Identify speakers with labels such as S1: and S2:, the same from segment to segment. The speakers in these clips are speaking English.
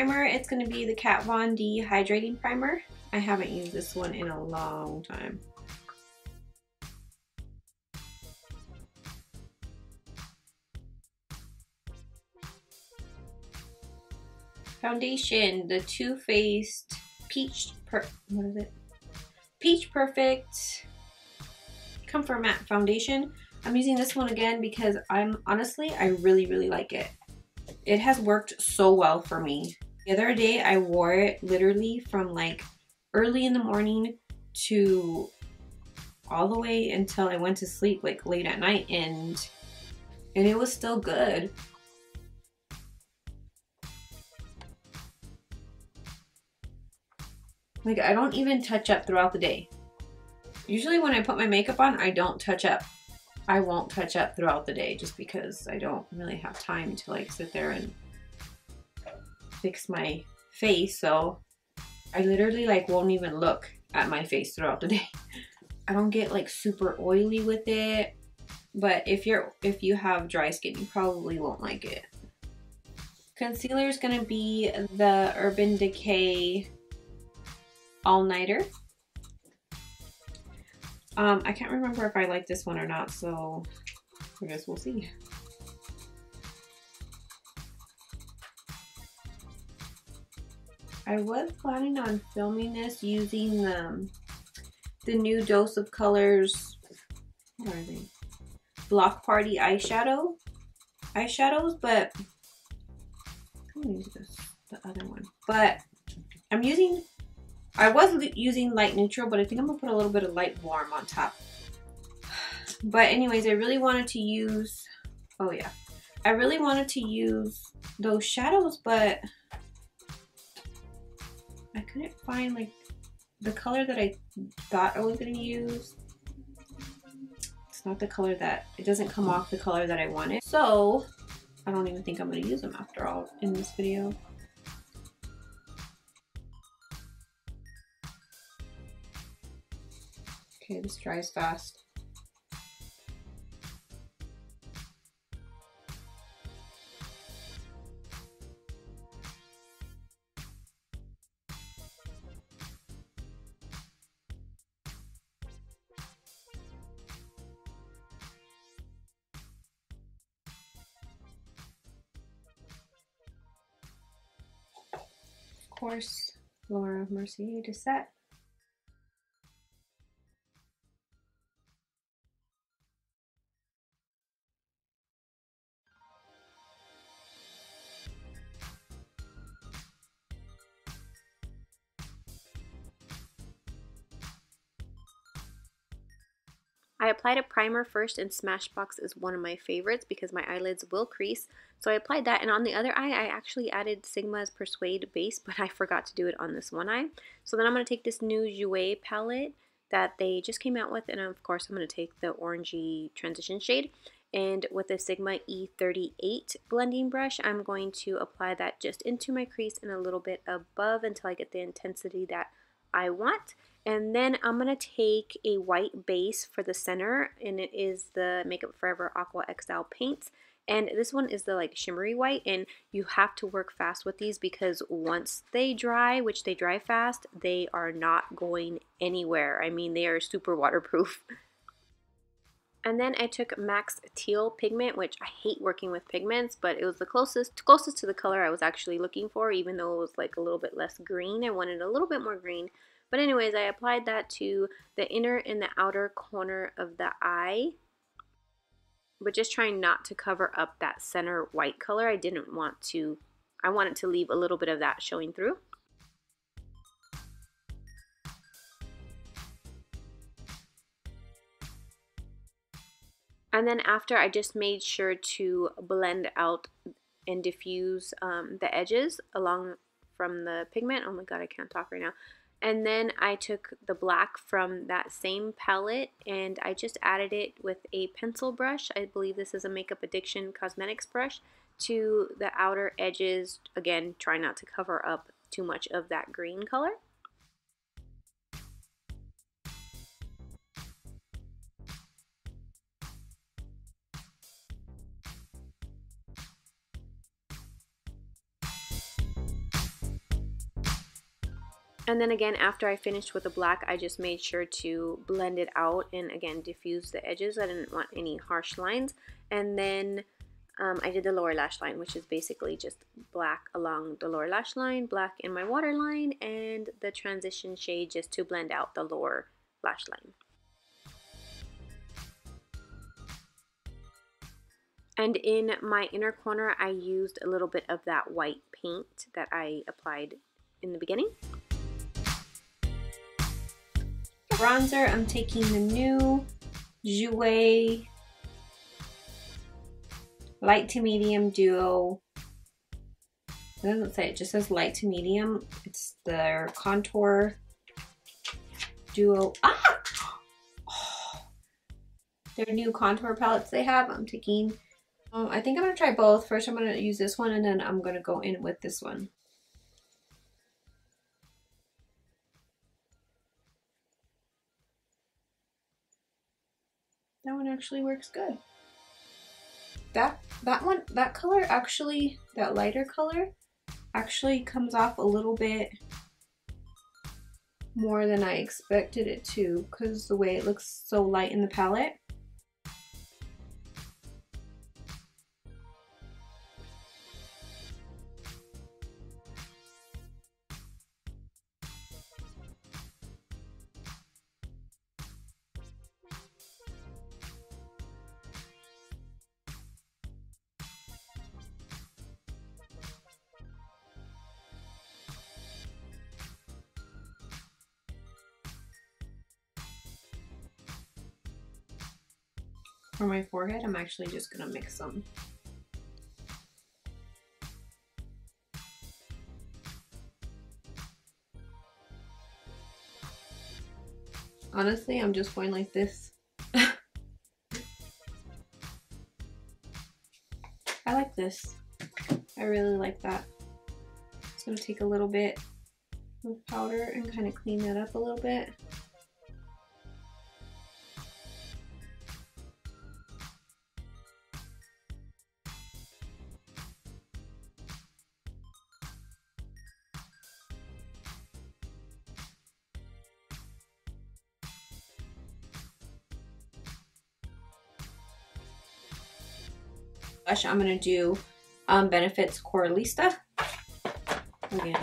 S1: primer, it's going to be the Kat Von D Hydrating Primer. I haven't used this one in a long time. Foundation, the Too Faced Peach Perfect Comfort Matte Foundation. I'm using this one again because I really like it. It has worked so well for me. The other day I wore it literally from like early in the morning to all the way until I went to sleep like late at night, and it was still good. Like, I don't even touch up throughout the day. Usually when I put my makeup on, I don't touch up. I won't touch up throughout the day just because I don't really have time to like sit there and fix my face. So I literally like won't even look at my face throughout the day. I don't get like super oily with it, but if you have dry skin, you probably won't like it. Concealer is gonna be the Urban Decay All Nighter. I can't remember if I like this one or not, so I guess we'll see. I was planning on filming this using the new Dose of Colors, what are they? Block Party eyeshadows, but I'm gonna use the other one. But I was using light neutral, but I think I'm gonna put a little bit of light warm on top. But anyways, I really wanted to use, oh yeah, I really wanted to use those shadows, but I couldn't find like the color that I thought I was gonna use. It's not the color that, it doesn't come off the color that I wanted. So I don't even think I'm gonna use them after all in this video. Okay, this dries fast. Of course, Laura Mercier to set. I applied a primer first, and Smashbox is one of my favorites because my eyelids will crease. So I applied that, and on the other eye, I actually added Sigma's Persuade base, but I forgot to do it on this one eye. So then I'm going to take this new Jouer palette that they just came out with, and of course I'm going to take the orangey transition shade. And with the Sigma E38 blending brush, I'm going to apply that just into my crease and a little bit above until I get the intensity that I want. And then I'm going to take a white base for the center, and it is the Makeup Forever Aqua XL paints. And this one is the like shimmery white, and you have to work fast with these because once they dry, which they dry fast, they are not going anywhere. I mean, they are super waterproof. And then I took MAC's Teal pigment, which I hate working with pigments, but it was the closest to the color I was actually looking for, even though it was like a little bit less green. I wanted a little bit more green. But anyways, I applied that to the inner and the outer corner of the eye, but just trying not to cover up that center white color. I wanted to leave a little bit of that showing through. And then after, I just made sure to blend out and diffuse the edges along from the pigment. Oh my god, I can't talk right now. And then I took the black from that same palette and I just added it with a pencil brush. I believe this is a Makeup Addiction Cosmetics brush to the outer edges. Again, try not to cover up too much of that green color. And then again, after I finished with the black, I just made sure to blend it out and again diffuse the edges. I didn't want any harsh lines. And then I did the lower lash line, which is basically just black along the lower lash line, black in my waterline, and the transition shade just to blend out the lower lash line. And in my inner corner, I used a little bit of that white paint that I applied in the beginning. Bronzer, I'm taking the new Jouer light to medium duo. It doesn't say, it just says light to medium. It's their contour duo. Ah! Oh, their new contour palettes they have. I'm taking, I think I'm gonna try both. First I'm gonna use this one and then I'm gonna go in with this one. That one actually works good. That color actually, that lighter color actually comes off a little bit more than I expected it to, because the way it looks so light in the palette. For my forehead, I'm actually just gonna mix some. Honestly, I'm just going like this. I like this. I really like that. Just gonna take a little bit of powder and kind of clean that up a little bit. Blush, I'm gonna do Benefit's Coralista again.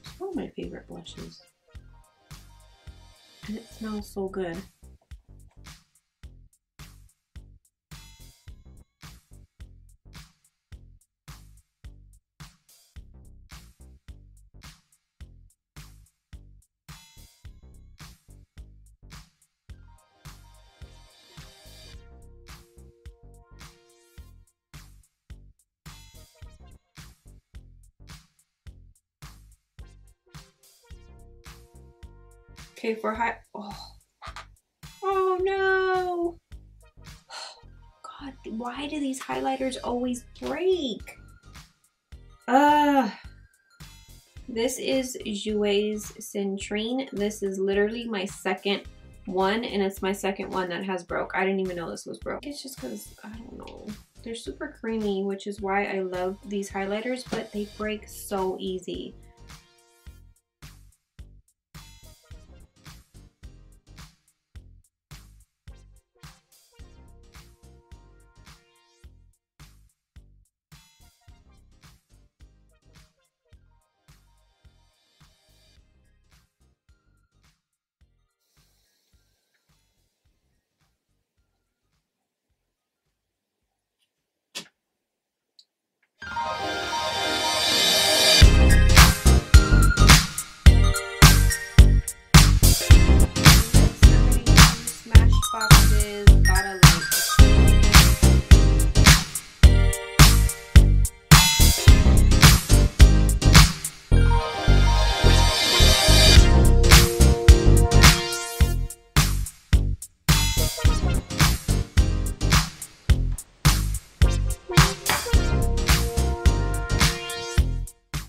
S1: It's one of my favorite blushes, and it smells so good. Okay, for oh no! God, why do these highlighters always break? This is Jouer's Citrine. This is literally my second one, and it's my second one that has broke. I didn't even know this was broke. It's just because, I don't know. They're super creamy, which is why I love these highlighters, but they break so easy.